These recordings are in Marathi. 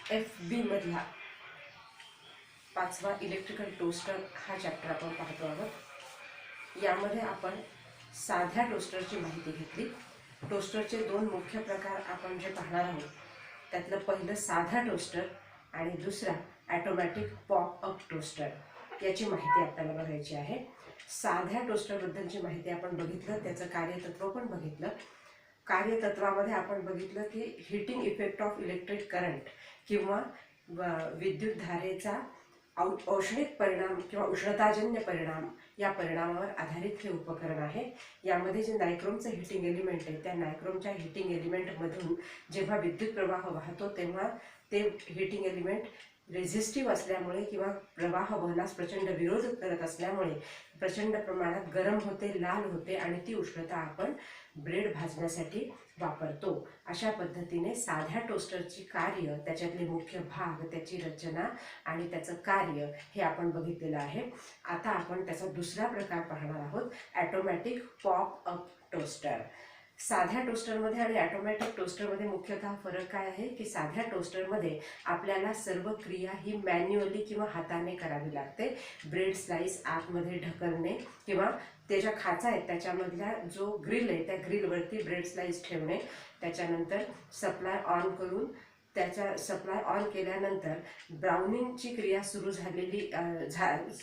FB मधला 5वा इलेक्ट्रिकल टोस्टर हा चॅप्टर आपण पाहतो आहोत। यामध्ये आपण साध्या टोस्टरची माहिती घेतली। टोस्टरचे दोन मुख्य प्रकार आपण जे पाहणार आहोत त्यातलं पहिलं साधा टोस्टर आणि दुसरा ऑटोमॅटिक पॉप अप टोस्टर, याची माहिती आपल्याला बघायची आहे। साध्या टोस्टरबद्दलची माहिती आपण बघितलं, त्याचं कार्यतत्व पण बघितलं। कार्यतत्वामध्ये आपण बघितलं की heating effect of electric current किंवा विद्युत धारेचा औष्णिक परिणाम किंवा उष्णताजन्य परिणाम या परिणामावर आधारित हे उपकरण आहे। यामध्ये जे नायक्रोमचं हीटिंग एलिमेंट आहे त्या नायक्रोमच्या हीटिंग एलिमेंटमधून जेव्हा विद्युत प्रवाह वाहतो तेव्हा ते हीटिंग एलिमेंट रेझिस्टिव्ह असल्यामुळे किंवा प्रवाह वहनास प्रचंड विरोध करत असल्यामुळे प्रचंड प्रमाणात गरम होते, लाल होते आणि ती उष्णता आपण ब्रेड भाजण्यासाठी वापरतो। अशा पद्धतीने साध्या टोस्टरची कार्य, त्याच्यातले मुख्य भाग, त्याची रचना आणि त्याचं कार्य हे आपण बघितलेलं आहे। आता आपण त्याचा दुसरा प्रकार पाहणार आहोत, ऑटोमॅटिक पॉप अप टोस्टर। साध्या टोस्टरमध्ये आणि ऑटोमॅटिक टोस्टरमध्ये मुख्यतः फरक काय आहे की साध्या टोस्टरमध्ये आपल्याला सर्व क्रिया ही मॅन्युअली किंवा हाताने करावी लागते। ब्रेड स्लाइस आतमध्ये ढकलणे किंवा त्याच्या खाचा आहेत त्याच्यामधला जो ग्रिल आहे त्या ग्रिलवरती ब्रेड स्लाइस ठेवणे, त्याच्यानंतर सप्लाय ऑन करून त्याच्या सप्लाय ऑन केल्यानंतर ब्राउनिंगची क्रिया सुरू झालेली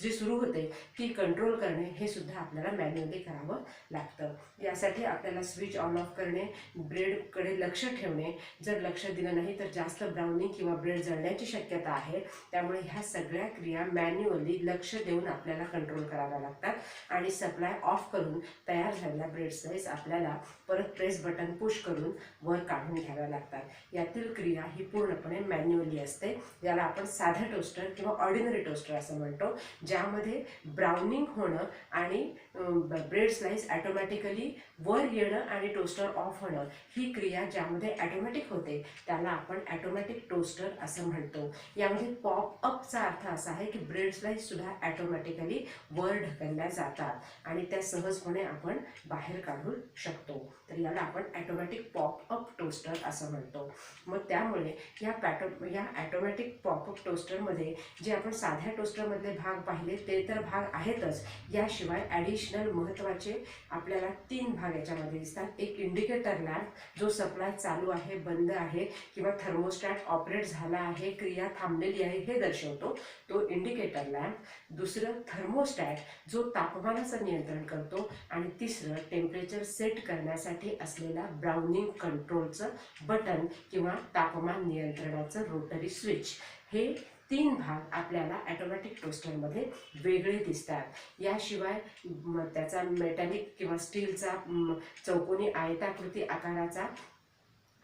जी सुरू होते ती कंट्रोल करणे हे सुद्धा आपल्याला मॅन्युअली करावं लागतं। यासाठी आपल्याला स्विच ऑन ऑफ करणे, ब्रेडकडे लक्ष ठेवणे, जर लक्ष दिलं नाही तर जास्त ब्राउनिंग किंवा ब्रेड जळण्याची शक्यता आहे। त्यामुळे ह्या सगळ्या क्रिया मॅन्युअली लक्ष देऊन आपल्याला कंट्रोल कराव्या लागतात आणि सप्लाय ऑफ करून तयार झालेला ब्रेड स्लाइस आपल्याला परत प्रेस बटन पुश करून वर काढून घ्याव्या लागतात। यातील क्रिया ही पूर्णपणे मॅन्युअली असते, ज्याला आपण साधा टोस्टर किंवा ऑर्डिनरी टोस्टर असं म्हणतो, ज्यामध्ये ब्राउनिंग होणं आणि ब्रेड स्लाइस ऑटोमॅटिकली वर येणं आणि टोस्टर ऑफ होणं ही क्रिया ज्यामध्ये ऑटोमॅटिक होते त्याला आपण ऑटोमॅटिक टोस्टर असं म्हणतो। यामध्ये पॉप अपचा अर्थ असा आहे की ब्रेड स्लाइस सुद्धा ऑटोमॅटिकली वर ढकलल्या जातात आणि त्या सहजपणे आपण बाहेर काढू शकतो, तर याला आपण ऑटोमॅटिक पॉप अप टोस्टर असं म्हणतो। मग त्यामुळे या ऑटोमॅटिक पॉप अप टोस्टरमध्ये जे आपण साध्या टोस्टरमधले भाग पाहिले ते तर भाग आहेतच, याशिवाय ॲडिशनल महत्त्वाचे आपल्याला 3 भाग याच्यामध्ये दिसतात। एक इंडिकेटर लॅम्प जो सप्लाय चालू आहे, बंद आहे किंवा थर्मोस्टॅट ऑपरेट झाला आहे, क्रिया थांबलेली आहे हे दर्शवतो, तो इंडिकेटर लॅम्प। दुसरं थर्मोस्टॅट जो तापमानाचं नियंत्रण करतो आणि तिसरं टेम्परेचर सेट करण्यासाठी असलेला ब्राउनिंग कंट्रोलचं बटन किंवा तापमान नियंत्रणाचं रोटरी स्विच। हे 3 भाग आपल्याला ऑटोमॅटिक टोस्टरमध्ये वेगळे दिसतात। याशिवाय त्याचा मेटॅलिक किंवा स्टीलचा चौकोनी आयताकृती आकाराचा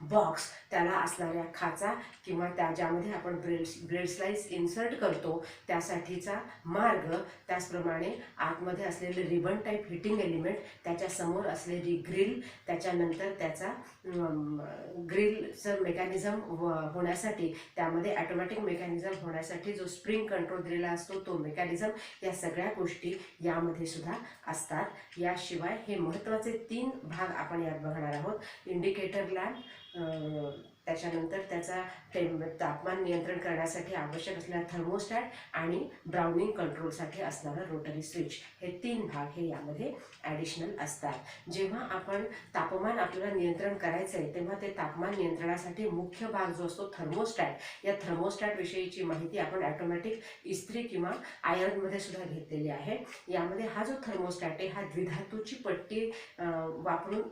बॉक्स, त्याला असणाऱ्या खाचा किंवा ज्यामध्ये आपण ब्रेड स्लाइस इन्सर्ट करतो त्यासाठीचा मार्ग, त्याचप्रमाणे आतमध्ये असलेले रिबन टाईप हीटिंग एलिमेंट, त्याच्या समोर असलेली ग्रिल, त्याच्यानंतर त्याचा ग्रिलचं मेकॅनिझम होण्यासाठी त्यामध्ये ऑटोमॅटिक मेकॅनिझम होण्यासाठी जो स्प्रिंग कंट्रोल दिलेला असतो तो मेकॅनिझम, या सगळ्या गोष्टी यामध्ये सुद्धा असतात। याशिवाय हे महत्त्वाचे 3 भाग आपण यात बघणार आहोत, इंडिकेटर लॅम्प, त्याच्यानंतर त्याचा तापमान नियंत्रण करण्यासाठी आवश्यक असलेला थर्मोस्टॅट आणि ब्राउनिंग कंट्रोलसाठी असणारा रोटरी स्विच, हे 3 भाग हे यामध्ये ॲडिशनल असतात। जेव्हा आपण तापमान आपल्याला नियंत्रण करायचं आहे तेव्हा ते तापमान नियंत्रणासाठी मुख्य भाग जो असतो थर्मोस्टॅट, या थर्मोस्टॅट विषयीची माहिती आपण ऑटोमॅटिक इस्त्री किंवा आयर्नमध्ये सुद्धा घेतलेली आहे। यामध्ये हा जो थर्मोस्टॅट आहे हा द्विधातूची पट्टी वापरून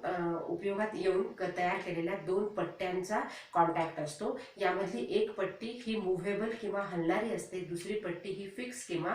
उपयोगात येऊन तयार केलेल्या 2 पट्ट्यांचा कॉन्टॅक्ट असतो। यामधली एक पट्टी ही मुव्हेबल किंवा हलणारी असते, दुसरी पट्टी ही फिक्स किंवा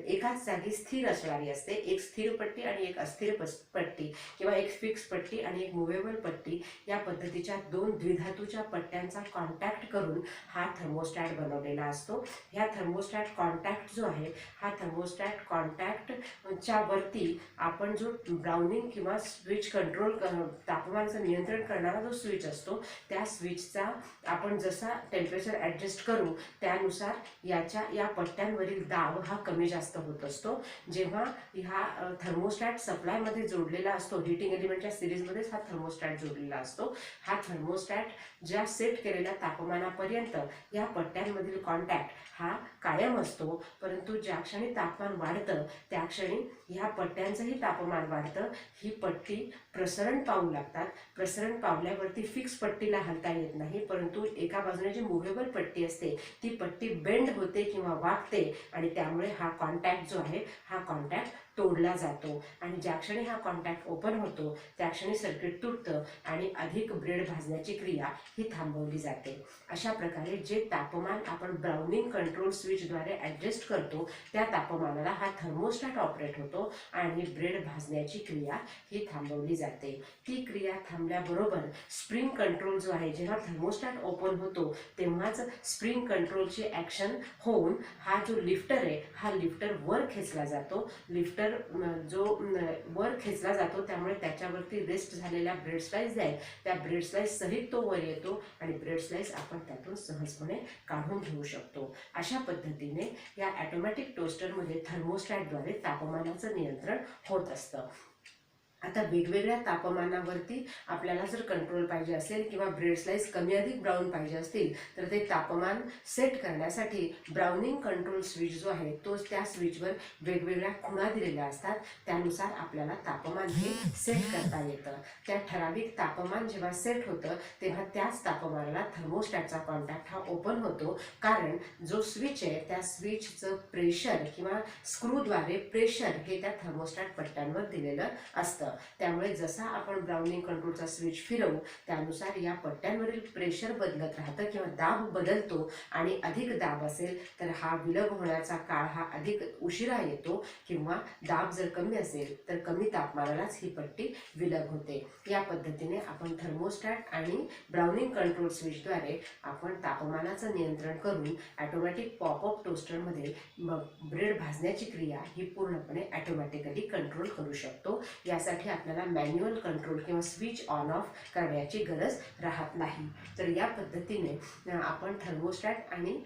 एकाच जागी स्थिर असणारी असते। एक स्थिर पट्टी आणि एक अस्थिर पट्टी किंवा एक फिक्स पट्टी आणि एक मुव्हेबल पट्टी, या पद्धतीच्या 2 द्विधातूच्या पट्ट्यांचा कॉन्टॅक्ट करून हा थर्मोस्टॅट बनवलेला असतो। ह्या थर्मोस्टॅट कॉन्टॅक्ट जो आहे हा थर्मोस्टॅट कॉन्टॅक्टच्या वरती आपण जो ब्राउनिंग किंवा स्विच कंट्रोल तापमानाचं नियंत्रण करणारा जो स्विच असतो त्या स्विचचा आपण जसा टेम्परेचर ॲडजस्ट करू त्यानुसार या पट्ट्यांवरील दाब हा कमी जास्त होत असतो. जेव्हा ह्या थर्मोस्टॅट सप्लायमध्ये जोडलेला असतो, हीटिंग एलिमेंटच्या सिरीजमध्येच हा थर्मोस्टॅट जोडलेला असतो. हा थर्मोस्टॅट ज्या सेट केलेल्या तापमानापर्यंत या पट्ट्यांमधील कॉन्टॅक्ट हा कायम असतो, परंतु ज्या क्षणी तापमान वाढतं त्या क्षणी ह्या पट्ट्यांचंही तापमान वाढतं. ही पट्टी प्रसरण पावू लागतात. प्रसरण पावल्यावरती फिक्स पट्टीला हलता येत नाही, परंतु एका बाजूने जी मुव्हेबल पट्टी असते ती पट्टी बेंड होते किंवा वाकते आणि त्यामुळे हा कॉन्टॅक्ट जो आहे हा कॉन्टॅक्ट तोडला जातो. आणि ज्या क्षणी हा कॉन्टॅक्ट ओपन होतो त्या क्षणी सर्किट तुटतं आणि अधिक ब्रेड भाजण्याची क्रिया ही थांबवली जाते. अशा प्रकारे जे तापमान आपण ब्राउनिंग कंट्रोल स्विचद्वारे ॲडजस्ट करतो त्या तापमानाला हा थर्मोस्टॅट ऑपरेट होतो आणि ब्रेड भाजण्याची क्रिया ही थांबवली जाते. ती क्रिया थांबल्याबरोबर स्प्रिंग कंट्रोल जो आहे, जेव्हा थर्मोस्टॅट ओपन होतो तेव्हाच स्प्रिंग कंट्रोलची ॲक्शन होऊन हा जो लिफ्टर आहे हा लिफ्टर वर खेचला जातो. लिफ्टर जो वर खेचला जातो त्यामुळे त्याच्यावरती रेस्ट झालेल्या ब्रेड स्लाइस आहेत त्या ब्रेड स्लाइस सहित तो वर येतो आणि ब्रेड स्लाइस आपण त्यातून सहजपणे काढून घेऊ शकतो. अशा पद्धतीने या ऑटोमॅटिक टोस्टरमध्ये थर्मोस्टॅटद्वारे तापमानाचं नियंत्रण होत असतं. आता वेगवेगळ्या तापमानावरती आपल्याला जर कंट्रोल पाहिजे असेल किंवा ब्रेड स्लाइस कमी अधिक ब्राऊन पाहिजे असतील तर ते तापमान सेट करण्यासाठी ब्राउनिंग कंट्रोल स्विच जो आहे तो त्या स्विचवर वेगवेगळ्या खुणा दिलेल्या असतात. त्यानुसार आपल्याला तापमान हे सेट करता येतं. त्या ठराविक तापमान जेव्हा सेट होतं तेव्हा त्याच तापमानाला थर्मोस्टॅटचा कॉन्टॅक्ट हा ओपन होतो, कारण जो स्विच आहे त्या स्विचचं प्रेशर किंवा स्क्रूद्वारे प्रेशर हे त्या थर्मोस्टॅट पट्ट्यांवर दिलेलं असतं. त्यामुळे जसा आपण ब्राउनिंग कंट्रोलचा स्विच फिरवू त्यानुसार या पट्ट्यांवरील प्रेशर बदलत राहतं किंवा दाब बदलतो आणि अधिक दाब असेल तर हा विलग होण्याचा काळ हा अधिक उशिरा येतो किंवा दाब जर कमी असेल तर कमी तापमानालाच ही पट्टी विलग होते. या पद्धतीने आपण थर्मोस्टॅट आणि ब्राउनिंग कंट्रोल स्विचद्वारे आपण तापमानाचं नियंत्रण करून ऑटोमॅटिक पॉपअप टोस्टरमध्ये ब्रेड भाजण्याची क्रिया ही पूर्णपणे ऑटोमॅटिकली कंट्रोल करू शकतो. यासाठी आपल्याला मॅन्युअल कंट्रोल किंवा स्विच ऑन ऑफ करण्याची गरज राहत नाही. तर या पद्धतीने आपण थर्मोस्टॅट आणि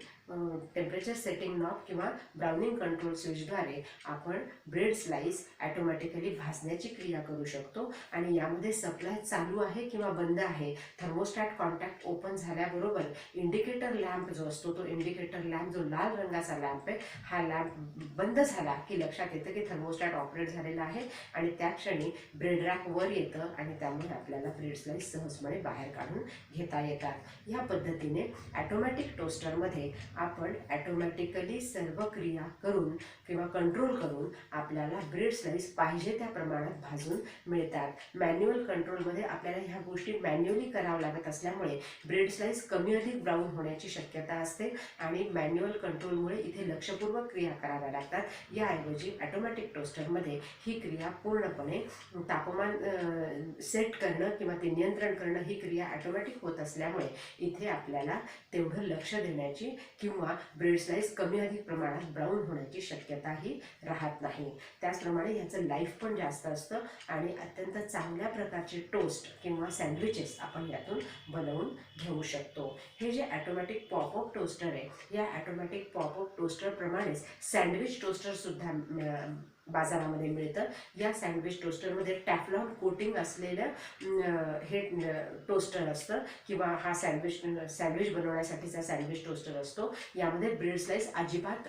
टेम्परेचर सेटिंग नॉब किंवा ब्राउनिंग कंट्रोल स्विचद्वारे आपण ब्रेड स्लाइस ऑटोमॅटिकली भाजण्याची क्रिया करू शकतो. आणि यामध्ये सप्लाय चालू आहे किंवा बंद आहे, थर्मोस्टॅट कॉन्टॅक्ट ओपन झाल्याबरोबर इंडिकेटर लॅम्प जो असतो तो इंडिकेटर लॅम्प जो लाल रंगाचा लॅम्प आहे हा लॅम्प बंद झाला की लक्षात येतं की थर्मोस्टॅट ऑपरेट झालेला आहे आणि त्या क्षणी ब्रेड रॅक वर येतं आणि त्यामुळे आपल्याला ब्रेड स्लाइस सहजपणे बाहेर काढून घेता येतात. या पद्धतीने ऑटोमॅटिक टोस्टरमध्ये आपण ऑटोमॅटिकली सर्व क्रिया करून किंवा कंट्रोल करून आपल्याला ब्रेड स्लाइस पाहिजे त्या प्रमाणात भाजून मिळतात. मॅन्युअल कंट्रोलमध्ये आपल्याला ह्या गोष्टी मॅन्युअली करावं लागत असल्यामुळे ब्रेड स्लाइस कमी अधिक ब्राऊन होण्याची शक्यता असते आणि मॅन्युअल कंट्रोलमुळे इथे लक्षपूर्वक क्रिया कराव्या लागतात. याऐवजी ऑटोमॅटिक टोस्टरमध्ये ही क्रिया पूर्णपणे तापमान सेट करणं किंवा ते नियंत्रण करणं ही क्रिया ऑटोमॅटिक होत असल्यामुळे इथे आपल्याला तेवढं लक्ष देण्याची किंवा ब्रेड स्लाइस कमी अधिक प्रमाणात ब्राऊन होण्याची शक्यताही राहत नाही. त्याचप्रमाणे ह्याचं लाईफ पण जास्त असतं आणि अत्यंत चांगल्या प्रकारचे टोस्ट किंवा सँडविचेस आपण यातून बनवून घेऊ शकतो. हे जे ऑटोमॅटिक पॉपअप टोस्टर आहे या ऑटोमॅटिक पॉपअप टोस्टरप्रमाणेच सँडविच टोस्टरसुद्धा बाजारामध्ये मिळतं. या सँडविच टोस्टरमध्ये टॅफ्लॉन कोटिंग असलेलं हे टोस्टर असतं किंवा हा सँडविच बनवण्यासाठीचा सँडविच टोस्टर असतो. यामध्ये ब्रेड स्लाइस अजिबात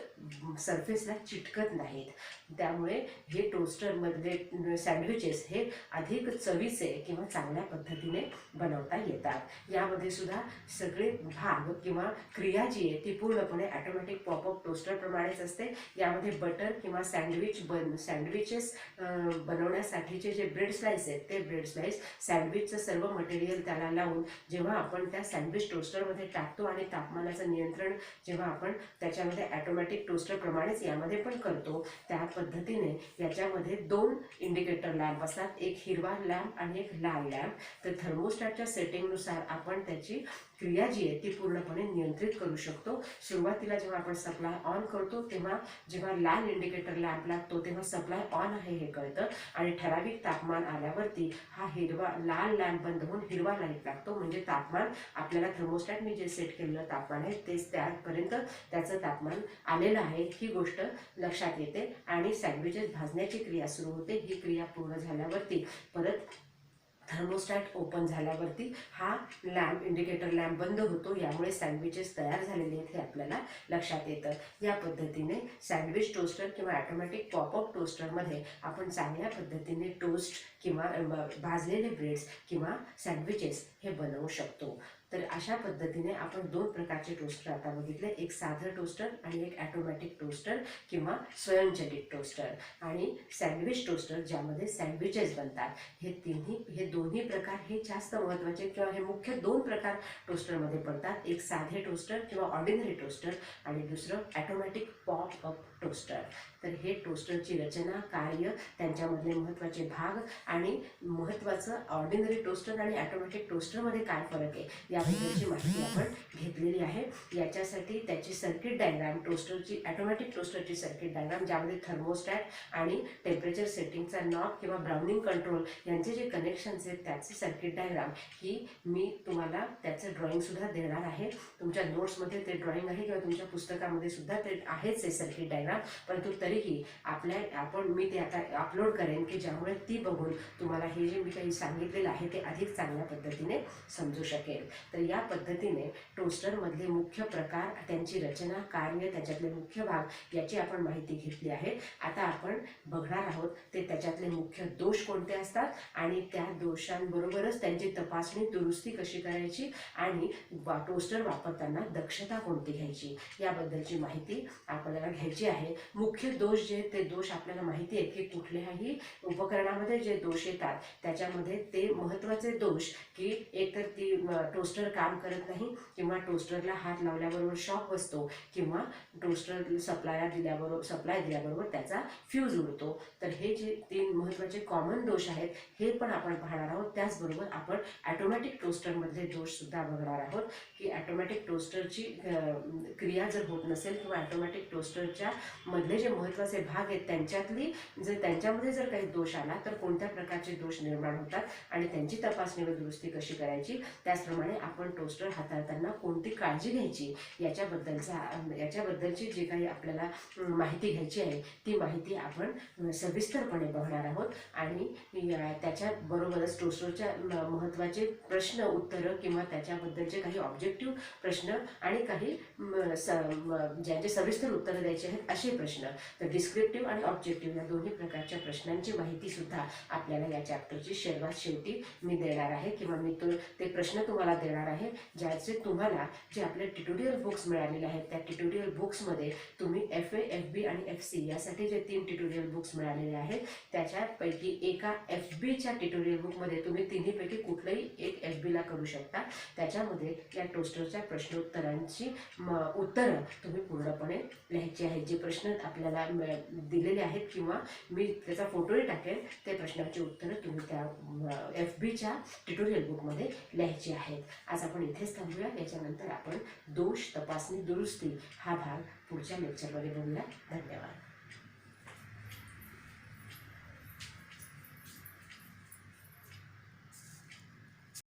सरफेसला चिटकत नाहीत. त्यामुळे हे टोस्टरमधले सँडविचेस हे अधिक चवीचे किंवा चांगल्या पद्धतीने बनवता येतात. यामध्ये सुद्धा सगळे भाग किंवा क्रिया जी आहे ती पूर्णपणे ऑटोमॅटिक पॉपअप टोस्टरप्रमाणेच असते. यामध्ये बटर किंवा सँडविचेस बनवण्यासाठीचे जे ब्रेड स्लाइस आहेत ते ब्रेड स्लाइस सँडविचचं सर्व मटेरियल त्याला लावून जेव्हा आपण त्या सँडविच टोस्टरमध्ये टाकतो आणि तापमानाचं नियंत्रण जेव्हा आपण त्याच्यामध्ये ऑटोमॅटिक टोस्टरप्रमाणेच यामध्ये पण करतो त्या पद्धतीने याच्यामध्ये 2 इंडिकेटर लॅम्प असतात, एक हिरवा लॅम्प आणि एक लाल लॅम्प. तर थर्मोस्टॅटच्या सेटिंगनुसार आपण त्याची क्रिया जी आहे ती पूर्णपणे नियंत्रित करू शकतो. सुरुवातीला जेव्हा आपण सप्लाय ऑन करतो तेव्हा जेव्हा लाल इंडिकेटर लॅम्प लागतो तेव्हा सप्लाय ऑन आहे हे कळतं आणि ठराविक तापमान आल्यावरती हा लाल लॅम्प बंद होऊन हिरवा लाईट लागतो. म्हणजे तापमान आपल्याला थर्मोस्टॅटने जे सेट केलेलं तापमान आहे तेच त्यापर्यंत त्याचं तापमान आलेलं आहे ही गोष्ट लक्षात येते आणि सँडविचेस भाजण्याची क्रिया सुरू होते. ही क्रिया पूर्ण झाल्यावरती परत थर्मोस्टॅट ओपन झाल्यावरती हा लॅम्प इंडिकेटर लॅम्प बंद होतो. यामुळे सँडविचेस तयार झालेले आहेत हे आपल्याला लक्षात येतं. या पद्धतीने सँडविच टोस्टर किंवा ऑटोमॅटिक पॉपअप टोस्टरमध्ये आपण चांगल्या पद्धतीने टोस्ट किंवा भाजलेले ब्रेड्स किंवा सँडविचेस हे बनवू शकतो. तर अशा पद्धतीने आपण 2 प्रकारचे टोस्टर आता बघितले, एक साधं टोस्टर आणि एक ऑटोमॅटिक टोस्टर किंवा स्वयंचलित टोस्टर आणि सँडविच टोस्टर ज्यामध्ये सँडविचेस बनतात. हे दोन्ही प्रकार हे जास्त महत्त्वाचे किंवा हे मुख्य 2 प्रकार टोस्टरमध्ये पडतात, एक साधे टोस्टर किंवा ऑर्डिनरी टोस्टर आणि दुसरं ऑटोमॅटिक पॉपअप टोस्टर. तर हे टोस्टरची रचना, कार्य, त्यांच्यामधले महत्त्वाचे भाग आणि महत्त्वाचं ऑर्डिनरी टोस्टर आणि ऑटोमॅटिक टोस्टरमध्ये काय फरक आहे याबद्दलची माहिती आपण घेतलेली आहे. याच्यासाठी त्याची सर्किट डायग्राम ऑटोमॅटिक टोस्टरची सर्किट डायग्राम ज्यामध्ये थर्मोस्टॅट आणि टेम्परेचर सेटिंगचा नॉब किंवा ब्राउनिंग कंट्रोल यांचे जे कनेक्शन्स आहेत त्याची सर्किट डायग्राम ही मी तुम्हाला त्याचं ड्रॉइंगसुद्धा देणार आहे. तुमच्या नोट्समध्ये ते ड्रॉइंग आहे किंवा तुमच्या पुस्तकामध्ये सुद्धा ते आहेच आहे सर्किट डायग्राम. परंतु तरीही मी ते आता अपलोड करेन की ज्यामुळे ती बघून तुम्हाला हे जे मी काही सांगितलेलं आहे ते अधिक चांगल्या पद्धतीने समजू शकेल. तर या पद्धतीने टोस्टरमधले मुख्य प्रकार, त्यांची रचना, कार्य, त्याच्यातले मुख्य भाग याची आपण माहिती घेतली आहे. आता आपण बघणार आहोत ते त्याच्यातले मुख्य दोष कोणते असतात आणि त्या दोषांबरोबरच त्यांची तपासणी दुरुस्ती कशी करायची आणि टोस्टर वापरताना दक्षता कोणती घ्यायची याबद्दलची माहिती आपल्याला घ्यायची आहे. मुख्य दोष जे ते दोष आपल्याला माहिती आहे की कुठल्याही उपकरणामध्ये जे दोष येतात त्याच्यामध्ये ते महत्त्वाचे दोष की एकतर ती टोस्टर काम करत नाही किंवा टोस्टरला हात लावल्याबरोबर शॉक बसतो किंवा टोस्टर सप्लाय दिल्याबरोबर त्याचा फ्यूज उडतो. तर हे जे 3 महत्त्वाचे कॉमन दोष आहेत हे पण आपण पाहणार आहोत. त्याचबरोबर आपण ऑटोमॅटिक टोस्टरमधले दोषसुद्धा बघणार आहोत की ऑटोमॅटिक टोस्टरची क्रिया जर होत नसेल किंवा ऑटोमॅटिक टोस्टरच्या मधले जे महत्त्वाचे भाग आहेत त्यांच्यामध्ये जर काही दोष आला तर कोणत्या प्रकारचे दोष निर्माण होतात आणि त्यांची तपासणी व दुरुस्ती कशी करायची. त्याचप्रमाणे आपण टोस्टर हाताळताना कोणती काळजी घ्यायची याच्याबद्दलची जी काही आपल्याला माहिती घ्यायची आहे ती माहिती आपण सविस्तरपणे बघणार आहोत. आणि त्याच्याबरोबरच टोस्टरच्या महत्त्वाचे प्रश्न उत्तरं किंवा त्याच्याबद्दलचे काही ऑब्जेक्टिव्ह प्रश्न आणि काही ज्यांचे सविस्तर उत्तरं द्यायचे आहेत असे प्रश्न, तर डिस्क्रिप्टिव्ह आणि ऑब्जेक्टिव्ह या दोन्ही प्रकारच्या प्रश्नांची माहिती सुद्धा आपल्याला या चॅप्टरची शेवटी मी देणार आहे किंवा मी ते प्रश्न तुम्हाला देणार आहे ज्याचे तुम्हाला जे आपले ट्युटोरियल बुक्स मिळालेले आहेत त्या ट्युटोरियल बुक्समध्ये तुम्ही FA, FB आणि FC यासाठी जे 3 ट्युटोरियल बुक्स मिळालेले आहेत त्याच्यापैकी एका FBच्या ट्युटोरियल बुकमध्ये तुम्ही तिन्हीपैकी कुठलंही एक FBला करू शकता. त्याच्यामध्ये या टोस्टरच्या प्रश्नोत्तरांची उत्तरं तुम्ही पूर्णपणे लिहायची आहेत. जे प्रश्न आपल्याला दिलेले आहेत किंवा मी त्याचा फोटोही टाकेल ते प्रश्नांची उत्तरं तुम्ही त्या FBच्या ट्युटोरियल बुकमध्ये लिहायची आहेत. आज आपण इथेच थांबूया. याच्यानंतर आपण दोष, तपासणी, दुरुस्ती हा भाग पुढच्या लेक्चरमध्ये बघूया. धन्यवाद.